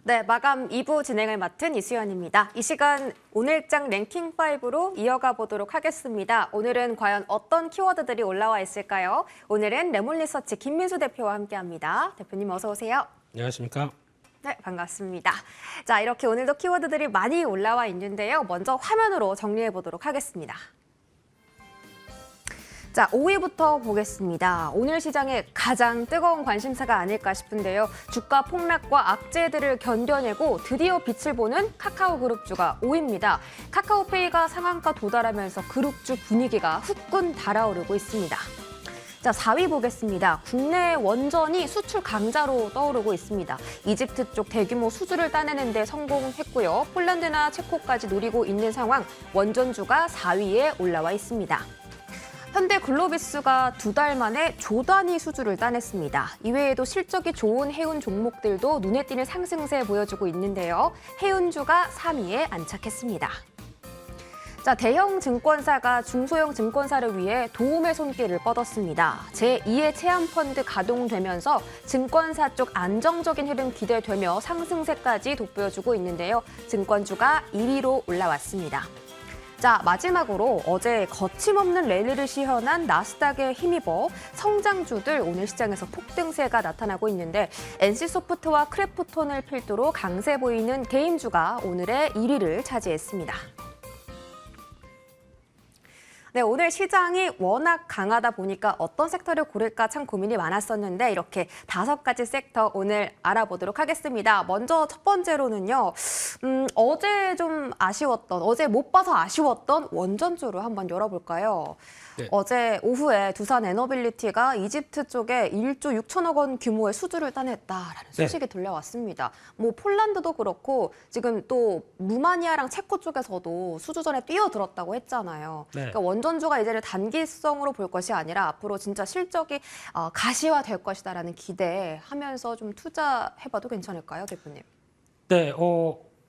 네, 마감 2부 진행을 맡은 이수연입니다. 이 시간 오늘장 랭킹 5로 이어가 보도록 하겠습니다. 오늘은 과연 어떤 키워드들이 올라와 있을까요? 오늘은 레몬리서치 김민수 대표와 함께합니다. 대표님 어서 오세요. 안녕하십니까? 네, 반갑습니다. 자, 이렇게 오늘도 키워드들이 많이 올라와 있는데요. 먼저 화면으로 정리해 보도록 하겠습니다. 자, 5위부터 보겠습니다. 오늘 시장에 가장 뜨거운 관심사가 아닐까 싶은데요. 주가 폭락과 악재들을 견뎌내고 드디어 빛을 보는 카카오그룹주가 5위입니다. 카카오페이가 상한가 도달하면서 그룹주 분위기가 후끈 달아오르고 있습니다. 자, 4위 보겠습니다. 국내 원전이 수출 강자로 떠오르고 있습니다. 이집트 쪽 대규모 수주를 따내는 데 성공했고요. 폴란드나 체코까지 노리고 있는 상황, 원전주가 4위에 올라와 있습니다. 현대글로비스가 2달 만에 조 단위 수주를 따냈습니다. 이외에도 실적이 좋은 해운 종목들도 눈에 띄는 상승세 보여주고 있는데요. 해운주가 3위에 안착했습니다. 자, 대형 증권사가 중소형 증권사를 위해 도움의 손길을 뻗었습니다. 제2의 체험펀드 가동되면서 증권사 쪽 안정적인 흐름 기대되며 상승세까지 돋보여주고 있는데요. 증권주가 1위로 올라왔습니다. 자, 마지막으로 어제 거침없는 랠리를 시현한 나스닥에 힘입어 성장주들 오늘 시장에서 폭등세가 나타나고 있는데 NC소프트와 크래프톤을 필두로 강세 보이는 개인주가 오늘의 1위를 차지했습니다. 네, 오늘 시장이 워낙 강하다 보니까 어떤 섹터를 고를까 참 고민이 많았었는데 이렇게 5가지 섹터 오늘 알아보도록 하겠습니다. 먼저 첫 번째로는요. 어제 못 봐서 아쉬웠던 원전주로 한번 열어볼까요? 네. 어제 오후에 두산 에너빌리티가 이집트 쪽에 1조 6천억 원 규모의 수주를 따냈다라는 소식이 들려왔습니다. 뭐 폴란드도 그렇고 지금 또 루마니아랑 체코 쪽에서도 수주전에 뛰어들었다고 했잖아요. 네. 그러니까 원전주가 이제는 단기성으로 볼 것이 아니라 앞으로 진짜 실적이 가시화될 것이다라는 기대하면서 좀 투자해봐도 괜찮을까요, 대표님? 네,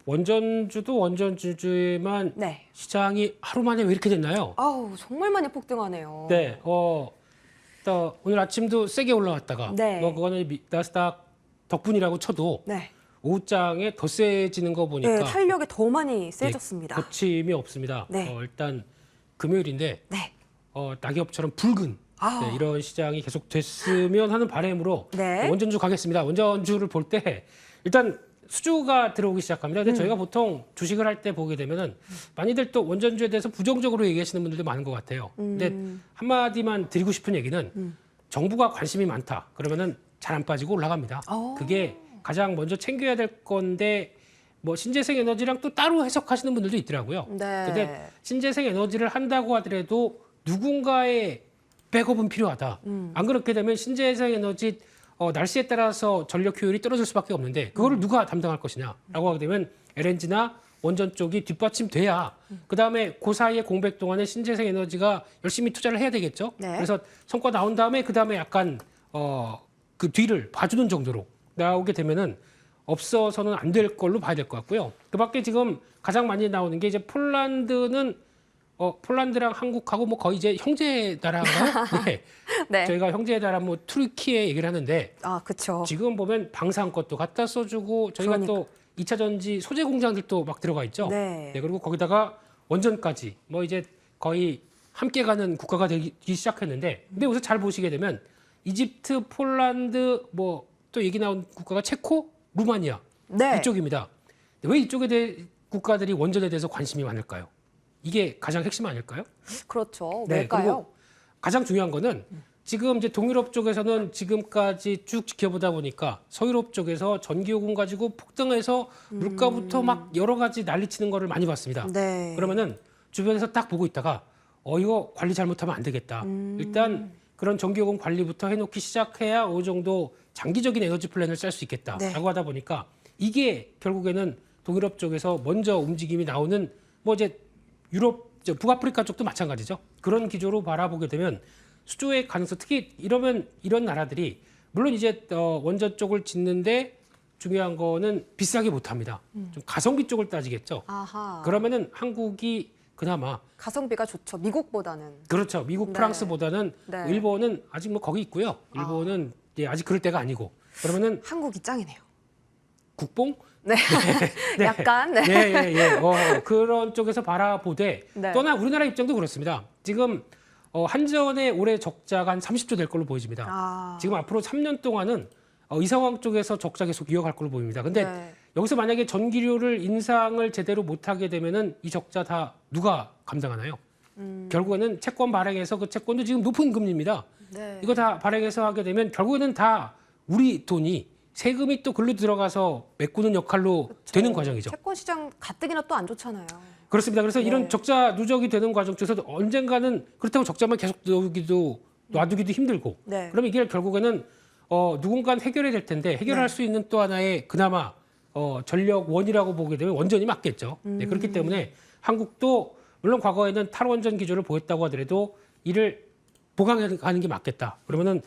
원전주도 원전주지만 네. 시장이 하루 만에 왜 이렇게 됐나요? 아우, 정말 많이 폭등하네요. 네, 또 오늘 아침도 세게 올라왔다가 네. 뭐 그거는 나스닥 덕분이라고 쳐도 네. 오후장에 더 세지는 거 보니까 네, 탄력이 더 많이 세졌습니다. 거침이 없습니다. 네. 일단 금요일인데 네. 낙엽처럼 붉은 네, 이런 시장이 계속 됐으면 하는 바람으로 네. 원전주 가겠습니다. 원전주를 볼 때 일단 수주가 들어오기 시작합니다. 근데 저희가 보통 주식을 할 때 보게 되면은 많이들 또 원전주에 대해서 부정적으로 얘기하시는 분들도 많은 것 같아요. 근데 한마디만 드리고 싶은 얘기는 정부가 관심이 많다. 그러면은 잘 안 빠지고 올라갑니다. 그게 가장 먼저 챙겨야 될 건데 뭐 신재생 에너지랑 또 따로 해석하시는 분들도 있더라고요. 네. 근데 신재생 에너지를 한다고 하더라도 누군가의 백업은 필요하다. 안 그렇게 되면 신재생 에너지 날씨에 따라서 전력 효율이 떨어질 수밖에 없는데 그거를 누가 담당할 것이냐라고 하게 되면 LNG나 원전 쪽이 뒷받침돼야 그다음에 그 사이에 공백 동안에 신재생 에너지가 열심히 투자를 해야 되겠죠. 네. 그래서 성과 나온 다음에 그다음에 약간 그 뒤를 봐주는 정도로 나오게 되면은 없어서는 안 될 걸로 봐야 될 것 같고요. 그밖에 지금 가장 많이 나오는 게 이제 폴란드랑 한국하고 뭐 거의 이제 형제 나라인가요? 네. 네. 저희가 형제 나라 뭐 투르키에 얘기를 하는데 그렇죠. 지금 보면 방산 것도 갖다 써주고 저희가 또 2차 전지 소재 공장들도 막 들어가 있죠. 네. 그리고 거기다가 원전까지 뭐 이제 거의 함께 가는 국가가 되기 시작했는데 근데 여기서 잘 보시게 되면 이집트, 폴란드 뭐 또 얘기 나온 국가가 체코, 루마니아 네. 이쪽입니다. 왜 이쪽에 대해 국가들이 원전에 대해서 관심이 많을까요? 이게 가장 핵심 아닐까요? 그렇죠. 네, 왜일까요? 그리고 가장 중요한 거는 지금 이제 동유럽 쪽에서는 지금까지 쭉 지켜보다 보니까 서유럽 쪽에서 전기요금 가지고 폭등해서 물가부터 막 여러 가지 난리치는 거를 많이 봤습니다. 네. 그러면은 주변에서 딱 보고 있다가 이거 관리 잘못하면 안 되겠다. 일단 그런 전기요금 관리부터 해놓기 시작해야 어느 정도 장기적인 에너지 플랜을 짤 수 있겠다라고 네. 하다 보니까 이게 결국에는 동유럽 쪽에서 먼저 움직임이 나오는 뭐 이제 유럽, 북아프리카 쪽도 마찬가지죠. 그런 기조로 바라보게 되면 수주의 가능성, 특히 이런 나라들이 물론 이제 원전 쪽을 짓는데 중요한 거는 비싸게 못합니다. 좀 가성비 쪽을 따지겠죠. 아하. 그러면은 한국이 그나마 가성비가 좋죠. 미국보다는. 그렇죠. 미국, 네. 프랑스보다는 네. 일본은 아직 뭐 거기 있고요. 일본은 아직 그럴 때가 아니고 그러면은 한국이 짱이네요. 국뽕 네. 약간. 네. 그런 쪽에서 바라보되 네. 또나 우리나라 입장도 그렇습니다. 지금 한전의 올해 적자가 한 30조 될 걸로 보여집니다. 아. 지금 앞으로 3년 동안은 이 상황 쪽에서 적자 계속 이어갈 걸로 보입니다. 근데 네. 여기서 만약에 전기료를 인상을 제대로 못하게 되면은 이 적자 다 누가 감당하나요? 결국에는 채권 발행해서 그 채권도 지금 높은 금리입니다. 네. 이거 다 발행해서 하게 되면 결국에는 다 우리 돈이 세금이 또 글로 들어가서 메꾸는 역할로 되는 과정이죠. 채권 시장 가뜩이나 또 안 좋잖아요. 그렇습니다. 그래서 네. 이런 적자 누적이 되는 과정 중에서 언젠가는 그렇다고 적자만 계속 놔두기도 힘들고 네. 그러면 이게 결국에는 누군가는 해결해야 될 텐데 해결할 수 있는 또 하나의 그나마 전력원이라고 보게 되면 원전이 맞겠죠. 네, 그렇기 때문에 한국도 물론 과거에는 탈원전 기조를 보였다고 하더라도 이를 보강하는 게 맞겠다. 그러면은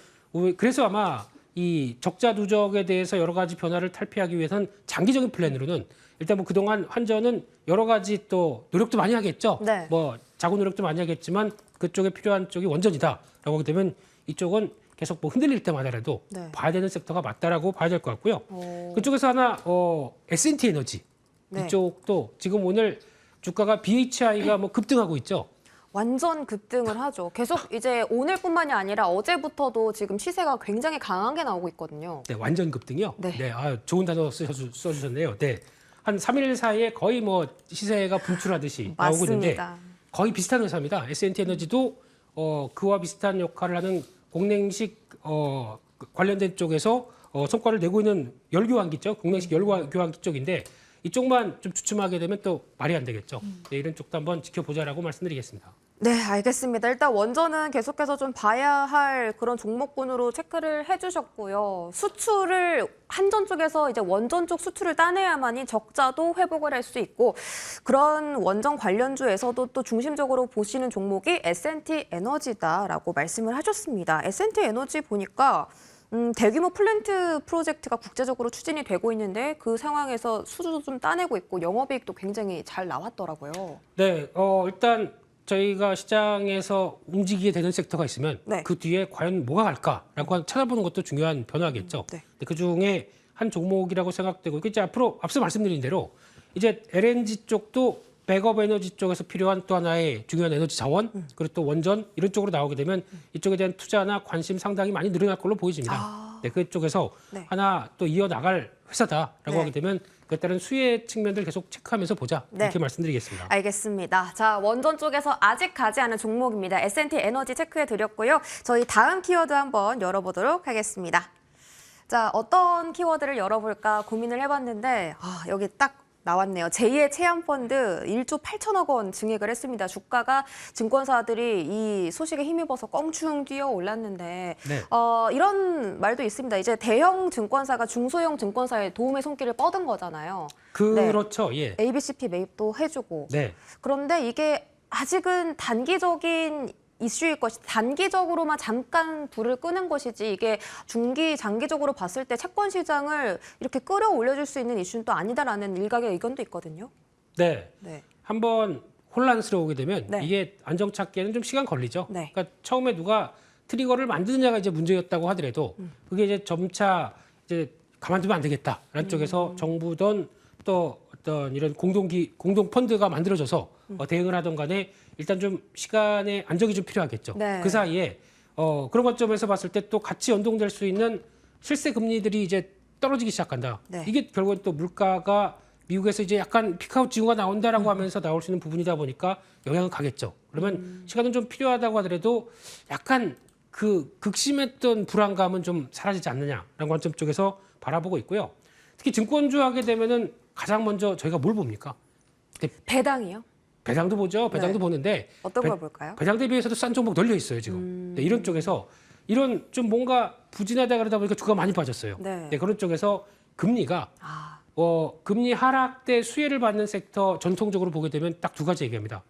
그래서 아마 이 적자 누적에 대해서 여러 가지 변화를 탈피하기 위해서는 장기적인 플랜으로는 일단 뭐 그동안 한전은 여러 가지 또 노력도 많이 하겠죠. 네. 뭐 자구 노력도 많이 하겠지만 그쪽에 필요한 쪽이 원전이다라고 하게 되면 이쪽은 계속 뭐 흔들릴 때마다라도 네. 봐야 되는 섹터가 맞다라고 봐야 될 것 같고요. 오. 그쪽에서 하나 S&T 에너지 네. 이쪽도 지금 오늘 주가가 BHI가 뭐 급등하고 있죠. 완전 급등을 하죠. 계속 이제 오늘뿐만이 아니라 어제부터도 지금 시세가 굉장히 강하게 나오고 있거든요. 네, 완전 급등이요. 네. 좋은 단어 써주셨네요. 네, 한 3일 사이에 거의 뭐 시세가 분출하듯이 나오고 있는데 맞습니다. 거의 비슷한 회사입니다. S&T 에너지도 그와 비슷한 역할을 하는 공냉식 관련된 쪽에서 성과를 내고 있는 열교환기 쪽, 공냉식 열교환기 쪽인데 이쪽만 좀 주춤하게 되면 또 말이 안 되겠죠. 네, 이런 쪽도 한번 지켜보자라고 말씀드리겠습니다. 네, 알겠습니다. 일단 원전은 계속해서 좀 봐야 할 그런 종목군으로 체크를 해주셨고요. 수출을 한전 쪽에서 이제 원전 쪽 수출을 따내야만이 적자도 회복을 할 수 있고 그런 원전 관련주에서도 또 중심적으로 보시는 종목이 S&T 에너지다라고 말씀을 하셨습니다. S&T 에너지 보니까 대규모 플랜트 프로젝트가 국제적으로 추진이 되고 있는데 그 상황에서 수주도 좀 따내고 있고 영업이익도 굉장히 잘 나왔더라고요. 네, 일단 저희가 시장에서 움직이게 되는 섹터가 있으면 네. 그 뒤에 과연 뭐가 갈까라고 찾아보는 것도 중요한 변화겠죠. 네. 그 중에 한 종목이라고 생각되고 이제 앞으로 앞서 말씀드린 대로 이제 LNG 쪽도 백업 에너지 쪽에서 필요한 또 하나의 중요한 에너지 자원 그리고 또 원전 이런 쪽으로 나오게 되면 이쪽에 대한 투자나 관심 상당히 많이 늘어날 걸로 보여집니다. 아. 네, 그쪽에서 네. 하나 또 이어 나갈 회사다라고 네. 하게 되면 그에 따른 수혜 측면들 계속 체크하면서 보자 네. 이렇게 말씀드리겠습니다. 알겠습니다. 자, 원전 쪽에서 아직 가지 않은 종목입니다. S&T 에너지 체크해 드렸고요. 저희 다음 키워드 한번 열어보도록 하겠습니다. 자, 어떤 키워드를 열어볼까 고민을 해봤는데 여기 딱 나왔네요. 제2의 체험펀드 1조 8천억 원 증액을 했습니다. 주가가 증권사들이 이 소식에 힘입어서 껑충 뛰어 올랐는데 네. 이런 말도 있습니다. 이제 대형 증권사가 중소형 증권사의 도움의 손길을 뻗은 거잖아요. 그렇죠. 예. ABCP 매입도 해주고. 네. 그런데 이게 아직은 단기적인 이슈일 것이 단기적으로만 잠깐 불을 끄는 것이지 이게 중기 장기적으로 봤을 때 채권 시장을 이렇게 끌어올려줄 수 있는 이슈는 또 아니다라는 일각의 의견도 있거든요. 네. 네. 한번 혼란스러우게 되면 네. 이게 안정 찾기에는 좀 시간 걸리죠. 네. 그러니까 처음에 누가 트리거를 만드느냐가 이제 문제였다고 하더라도 그게 이제 점차 이제 가만두면 안 되겠다라는 쪽에서 정부든 또 어떤 이런 공동 펀드가 만들어져서 대응을 하던 간에 일단 좀 시간의 안정이 좀 필요하겠죠. 네. 그 사이에 그런 관점에서 봤을 때 또 같이 연동될 수 있는 실세 금리들이 이제 떨어지기 시작한다. 네. 이게 결국은 또 물가가 미국에서 이제 약간 피크아웃 징후가 나온다라고 하면서 나올 수 있는 부분이다 보니까 영향은 가겠죠. 그러면 시간은 좀 필요하다고 하더라도 약간 그 극심했던 불안감은 좀 사라지지 않느냐라는 관점 쪽에서 바라보고 있고요. 특히 증권주 하게 되면은 가장 먼저 저희가 뭘 봅니까? 배당이요? 배당도 보죠. 배당도 네. 보는데 어떤 걸 볼까요? 배당 대비해서도 싼 종목 널려 있어요 지금. 네, 이런 쪽에서 이런 좀 뭔가 부진하다 그러다 보니까 주가가 많이 빠졌어요. 네. 네, 그런 쪽에서 금리가 아, 금리 하락 때 수혜를 받는 섹터 전통적으로 보게 되면 딱 두 가지 얘기합니다.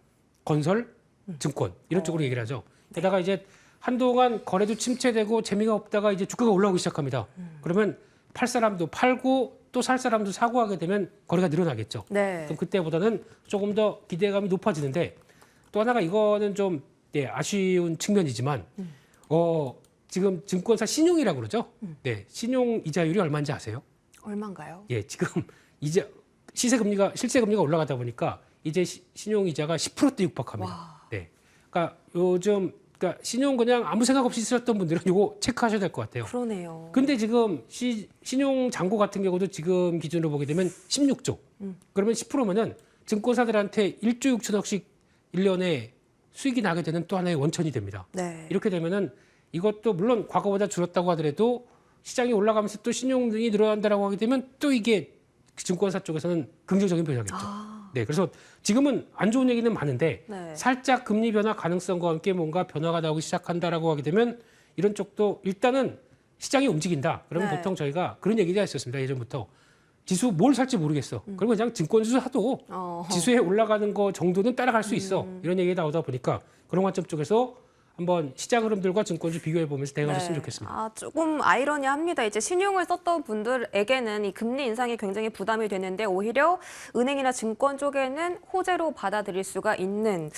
건설, 증권 이런 쪽으로 얘기를 하죠. 게다가 이제 한동안 거래도 침체되고 재미가 없다가 이제 주가가 올라오기 시작합니다. 그러면 팔 사람도 팔고 또 살 사람도 사고 하게 되면 거래가 늘어나겠죠. 네. 그럼 그때보다는 조금 더 기대감이 높아지는데 또 하나가 이거는 좀 아쉬운 측면이지만 지금 증권사 신용이라고 그러죠. 네, 신용 이자율이 얼마인지 아세요? 얼마인가요? 예, 지금 이제 실세 금리가 올라가다 보니까 이제 신용 이자가 10%대 육박합니다. 와. 네. 그러니까 요즘 그러니까 신용 그냥 아무 생각 없이 쓰셨던 분들은 이거 체크하셔야 될 것 같아요. 그러네요. 근데 지금 신용 잔고 같은 경우도 지금 기준으로 보게 되면 16조. 그러면 10%면은 증권사들한테 1조 6천억씩 1년에 수익이 나게 되는 또 하나의 원천이 됩니다. 네. 이렇게 되면은 이것도 물론 과거보다 줄었다고 하더라도 시장이 올라가면서 또 신용 등이 늘어난다라고 하게 되면 또 이게 증권사 쪽에서는 긍정적인 변화겠죠. 네, 그래서 지금은 안 좋은 얘기는 많은데 네. 살짝 금리 변화 가능성과 함께 뭔가 변화가 나오기 시작한다라고 하게 되면 이런 쪽도 일단은 시장이 움직인다. 그러면 네. 보통 저희가 그런 얘기가 있었습니다. 예전부터 지수 뭘 살지 모르겠어. 그리고 그냥 증권주 사도 지수에 올라가는 거 정도는 따라갈 수 있어. 이런 얘기가 나오다 보니까 그런 관점 쪽에서 한번 시장 흐름들과 증권주 비교해 보면서 대응하셨으면 좋겠습니다. 아, 조금 아이러니합니다. 이제 신용을 썼던 분들에게는 이 금리 인상이 굉장히 부담이 되는데 오히려 은행이나 증권 쪽에는 호재로 받아들일 수가 있는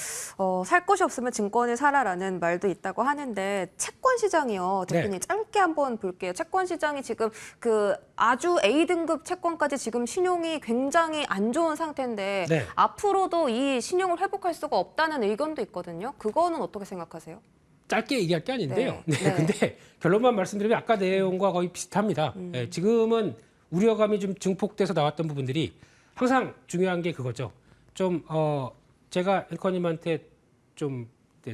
살 것이 없으면 증권을 사라라는 말도 있다고 하는데 채권 시장이요. 대표님 짧게 한번 볼게요. 채권 시장이 지금 그 아주 A등급 채권까지 지금 신용이 굉장히 안 좋은 상태인데 네. 앞으로도 이 신용을 회복할 수가 없다는 의견도 있거든요. 그거는 어떻게 생각하세요? 짧게 얘기할 게 아닌데요. 네. 네. 근데 결론만 말씀드리면 아까 내용과 거의 비슷합니다. 네, 지금은 우려감이 좀 증폭돼서 나왔던 부분들이 항상 중요한 게 그거죠. 좀 제가 앵커님한테 좀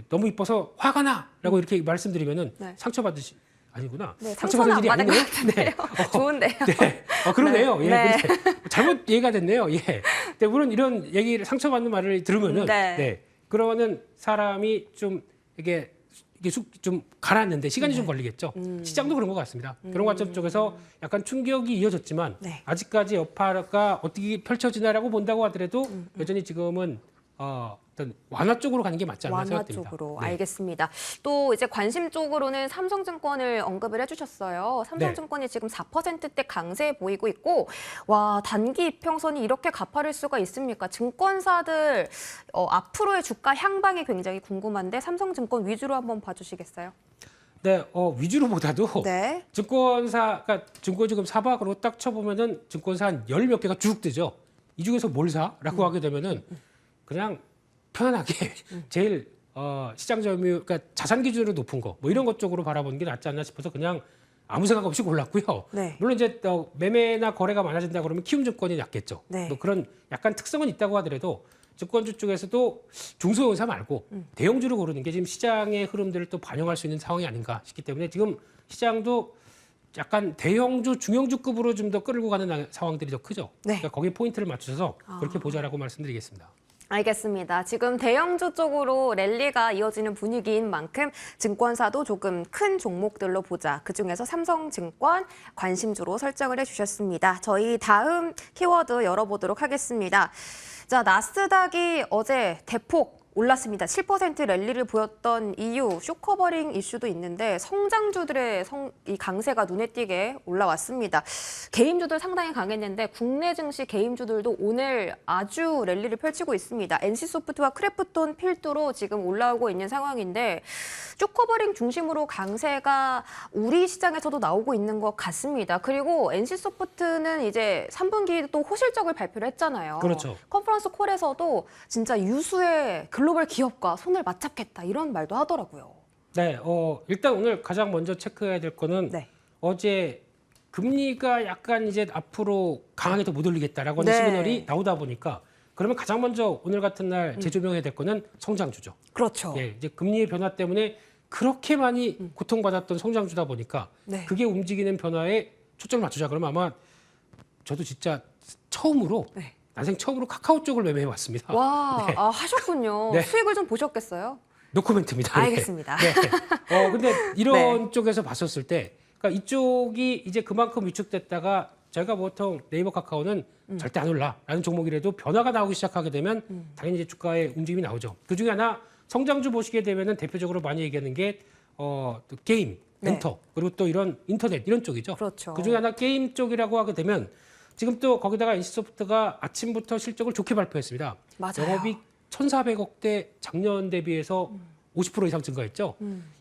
너무 이뻐서 화가 나라고 이렇게 말씀드리면은 네. 상처받으시 아니구나. 네, 상처받은 상처는 일이 안 받은 아니네요. 것 같은데요. 좋은데요. 네. 그러네요. 네. 예. 네. 근데 잘못 이해가 됐네요. 예. 근데 물론 이런 얘기를 상처받는 말을 들으면은 네. 그러면은 사람이 좀 이게 좀 가라앉는데 시간이 좀 걸리겠죠. 시장도 그런 것 같습니다. 그런 관점 쪽에서 약간 충격이 이어졌지만 네. 아직까지 여파가 어떻게 펼쳐지나라고 본다고 하더라도 여전히 지금은 어떤 완화 쪽으로 가는 게 맞지 않나 완화 생각됩니다. 쪽으로 네. 알겠습니다. 또 이제 관심 쪽으로는 삼성증권을 언급을 해주셨어요. 삼성증권이 지금 4%대 강세 보이고 있고 와 단기 이평선이 이렇게 가파를 수가 있습니까? 증권사들 앞으로의 주가 향방이 굉장히 궁금한데 삼성증권 위주로 한번 봐주시겠어요? 네, 위주로보다도 네. 증권사가 증권지금 사박으로 딱 쳐보면은 증권사 한 열 몇 개가 쭉 뜨죠. 이 중에서 뭘 사라고 하게 되면은 그냥 편안하게 제일 시장 점유, 그러니까 자산 기준으로 높은 거, 뭐 이런 것 쪽으로 바라보는 게 낫지 않나 싶어서 그냥 아무 생각 없이 골랐고요. 네. 물론 이제 매매나 거래가 많아진다 그러면 키움증권이 낫겠죠. 네. 뭐 그런 약간 특성은 있다고 하더라도 증권주 쪽에서도 중소형사 말고 대형주를 고르는 게 지금 시장의 흐름들을 또 반영할 수 있는 상황이 아닌가 싶기 때문에 지금 시장도 약간 대형주, 중형주급으로 좀 더 끌고 가는 상황들이 더 크죠. 네. 그러니까 거기에 포인트를 맞춰서 그렇게 보자라고 말씀드리겠습니다. 알겠습니다. 지금 대형주 쪽으로 랠리가 이어지는 분위기인 만큼 증권사도 조금 큰 종목들로 보자. 그중에서 삼성증권 관심주로 설정을 해주셨습니다. 저희 다음 키워드 열어보도록 하겠습니다. 자, 나스닥이 어제 대폭 올랐습니다. 7% 랠리를 보였던 이유, 쇼커버링 이슈도 있는데 성장주들의 이 강세가 눈에 띄게 올라왔습니다. 개인주들 상당히 강했는데 국내 증시 개인주들도 오늘 아주 랠리를 펼치고 있습니다. NC소프트와 크래프톤 필두로 지금 올라오고 있는 상황인데 쇼커버링 중심으로 강세가 우리 시장에서도 나오고 있는 것 같습니다. 그리고 NC소프트는 이제 3분기 또 호실적을 발표를 했잖아요. 그렇죠. 컨퍼런스 콜에서도 진짜 유수의 글로벌 기업과 손을 맞잡겠다 이런 말도 하더라고요. 네, 일단 오늘 가장 먼저 체크해야 될 거는 네. 어제 금리가 약간 이제 앞으로 강하게 더 못 올리겠다라고 하는 네. 시그널이 나오다 보니까 그러면 가장 먼저 오늘 같은 날 재조명해야 될 거는 성장주죠. 그렇죠. 예, 이제 금리의 변화 때문에 그렇게 많이 고통받았던 성장주다 보니까 네. 그게 움직이는 변화에 초점을 맞추자. 그러면 아마 저도 진짜 처음으로 네. 난생 처음으로 카카오 쪽을 매매해 왔습니다. 와, 네. 하셨군요. 네. 수익을 좀 보셨겠어요? 노코멘트입니다. 알겠습니다. 네. 근데 이런 쪽에서 봤었을 때, 그러니까 이쪽이 이제 그만큼 위축됐다가 제가 보통 네이버 카카오는 절대 안 올라라는 종목이라도 변화가 나오기 시작하게 되면 당연히 이제 주가의 움직임이 나오죠. 그 중에 하나 성장주 보시게 되면은 대표적으로 많이 얘기하는 게 또 게임, 네. 엔터 그리고 또 이런 인터넷 이런 쪽이죠. 그렇죠. 그 중에 하나 게임 쪽이라고 하게 되면 지금 또 거기다가 NC소프트가 아침부터 실적을 좋게 발표했습니다. 맞아요. 영업이익 1,400억대 작년 대비해서 50% 이상 증가했죠.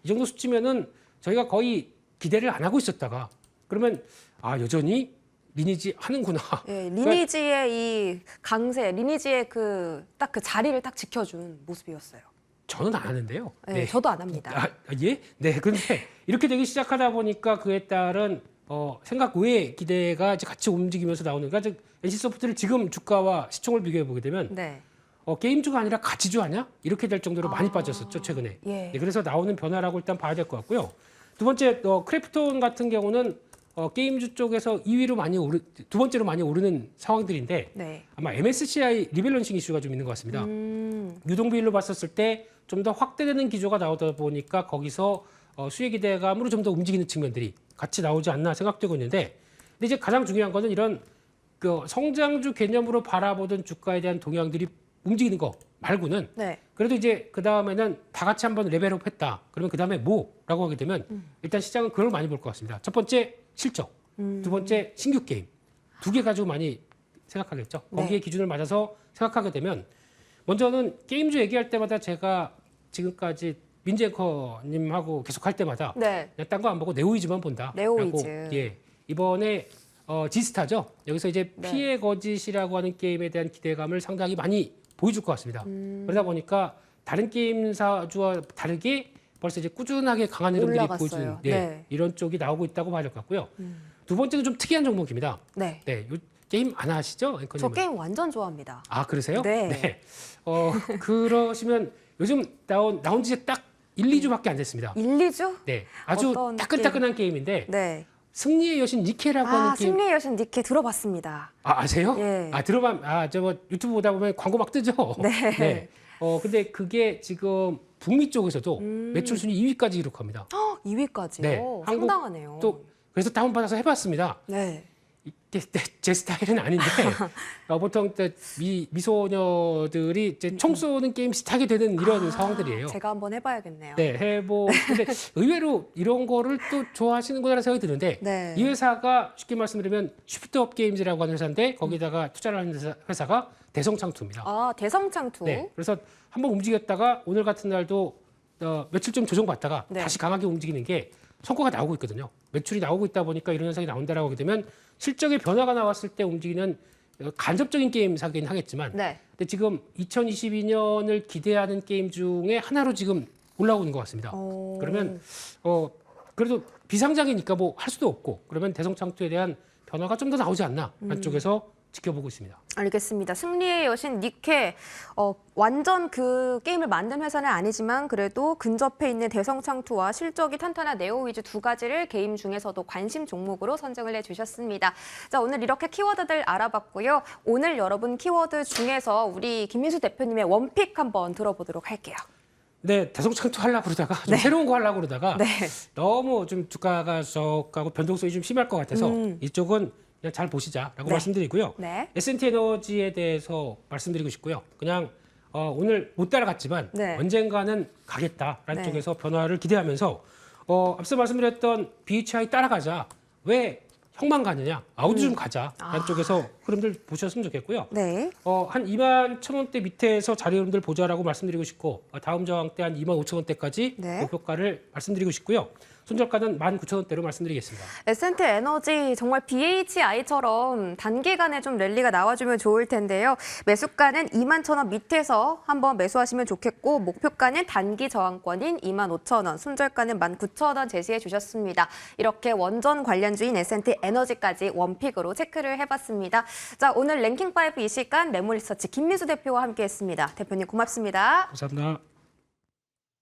이 정도 수치면은 저희가 거의 기대를 안 하고 있었다가 그러면 여전히 리니지 하는구나. 예, 리니지의 이 강세, 리니지의 딱 그 자리를 딱 지켜준 모습이었어요. 저는 안 하는데요. 네, 저도 안 합니다. 예? 네. 근데 이렇게 되기 시작하다 보니까 그에 따른 생각 외의 기대가 이제 같이 움직이면서 나오는. 그러니까 즉 NC소프트를 지금 주가와 시총을 비교해 보게 되면 네. 게임주가 아니라 가치주 아니야? 이렇게 될 정도로 많이 빠졌었죠, 최근에. 예. 네, 그래서 나오는 변화라고 일단 봐야 될 것 같고요. 두 번째, 크래프톤 같은 경우는 게임주 쪽에서 2위로 두 번째로 많이 오르는 상황들인데 네. 아마 MSCI 리밸런싱 이슈가 좀 있는 것 같습니다. 유동비율로 봤었을 때 좀 더 확대되는 기조가 나오다 보니까 거기서 수혜 기대감으로 좀 더 움직이는 측면들이 같이 나오지 않나 생각되고 있는데, 근데 이제 가장 중요한 거는 이런 성장주 개념으로 바라보던 주가에 대한 동향들이 움직이는 거 말고는 네. 그래도 이제 그 다음에는 다 같이 한번 레벨업했다. 그러면 그 다음에 뭐라고 하게 되면 일단 시장은 그걸 많이 볼 것 같습니다. 첫 번째 실적, 두 번째 신규 게임 두 개 가지고 많이 생각하겠죠. 거기에 네. 기준을 맞아서 생각하게 되면 먼저는 게임주 얘기할 때마다 제가 지금까지 민지 앵커님하고 계속 할 때마다 네. 그냥 딴 거 안 보고 네오이즈만 본다. 네오이즈. 예, 이번에 지스타죠. 여기서 이제 네. 피해 거짓이라고 하는 게임에 대한 기대감을 상당히 많이 보여줄 것 같습니다. 그러다 보니까 다른 게임사주와 다르게 벌써 이제 꾸준하게 강한 흐름들이 올라갔어요. 보여주는 네. 이런 쪽이 나오고 있다고 봐야 될 것 같고요. 두 번째는 좀 특이한 종목입니다. 네. 네, 요 게임 안 하시죠, 앵커님은? 저 게임 완전 좋아합니다. 아, 그러세요? 네. 그러시면 요즘 나온 지 딱 1, 2주밖에 안 됐습니다. 1, 2주? 네, 아주 어떤 따끈따끈한 게임인데 네. 승리의 여신 니케라고 하는 게임. 승리의 여신 니케 들어봤습니다. 아세요? 예. 저 유튜브 보다 보면 광고 막 뜨죠? 네. 근데 그게 지금 북미 쪽에서도 매출 순위 2위까지 기록합니다. 2위까지요? 네. 상당하네요. 또 그래서 다운받아서 해봤습니다. 네. 이게 제 스타일은 아닌데 보통 미소녀들이 이제 총 쏘는 게임 시작하게 되는 이런 상황들이에요. 제가 한번 해봐야겠네요. 네, 근데 의외로 이런 거를 또 좋아하시는구나라는 생각이 드는데 네. 이 회사가 쉽게 말씀드리면 쉬프트업 게임즈라고 하는 회사인데 거기다가 투자를 하는 회사가 대성창투입니다. 아, 대성창투. 네, 그래서 한번 움직였다가 오늘 같은 날도 며칠 좀 조정받다가 네. 다시 강하게 움직이는 게 성과가 나오고 있거든요. 매출이 나오고 있다 보니까 이런 현상이 나온다라고 하게 되면 실적의 변화가 나왔을 때 움직이는 간접적인 게임사긴 하겠지만 네. 근데 지금 2022년을 기대하는 게임 중에 하나로 지금 올라오는 것 같습니다. 그러면 그래도 비상장이니까 뭐 할 수도 없고 그러면 대성창투에 대한 변화가 좀 더 나오지 않나 안쪽에서 지켜보고 있습니다. 알겠습니다. 승리의 여신 니케 완전 그 게임을 만든 회사는 아니지만 그래도 근접해 있는 대성창투와 실적이 탄탄한 네오위즈 두 가지를 게임 중에서도 관심 종목으로 선정을 해주셨습니다. 자, 오늘 이렇게 키워드들 알아봤고요. 오늘 여러분 키워드 중에서 우리 김민수 대표님의 원픽 한번 들어보도록 할게요. 네, 대성창투 하려고 그러다가 좀 새로운 거 하려고 그러다가 네. 너무 좀 주가가 썩하고 변동성이 좀 심할 것 같아서 이쪽은 그냥 잘 보시자라고 네. 말씀드리고요. 네. S&T 에너지에 대해서 말씀드리고 싶고요. 그냥 오늘 못 따라갔지만 네. 언젠가는 가겠다라는 네. 쪽에서 변화를 기대하면서 앞서 말씀드렸던 BHI 따라가자. 왜 형만 가느냐? 아우디 좀 가자라는 쪽에서 흐름들 보셨으면 좋겠고요. 네. 한 2만 1,000원대 밑에서 자리 흐름들 보자라고 말씀드리고 싶고 다음 저항 때 한 2만 5,000원대까지 네. 목표가를 말씀드리고 싶고요. 손절가는 19,000원대로 말씀드리겠습니다. S&T 에너지 정말 BHI처럼 단기간에 좀 랠리가 나와주면 좋을 텐데요. 매수가는 21,000원 밑에서 한번 매수하시면 좋겠고 목표가는 단기 저항권인 25,000원, 손절가는 19,000원 제시해 주셨습니다. 이렇게 원전 관련주인 S&T 에너지까지 원픽으로 체크를 해봤습니다. 자, 오늘 랭킹5 이 시간 레몬리서치 김민수 대표와 함께했습니다. 대표님 고맙습니다. 감사합니다.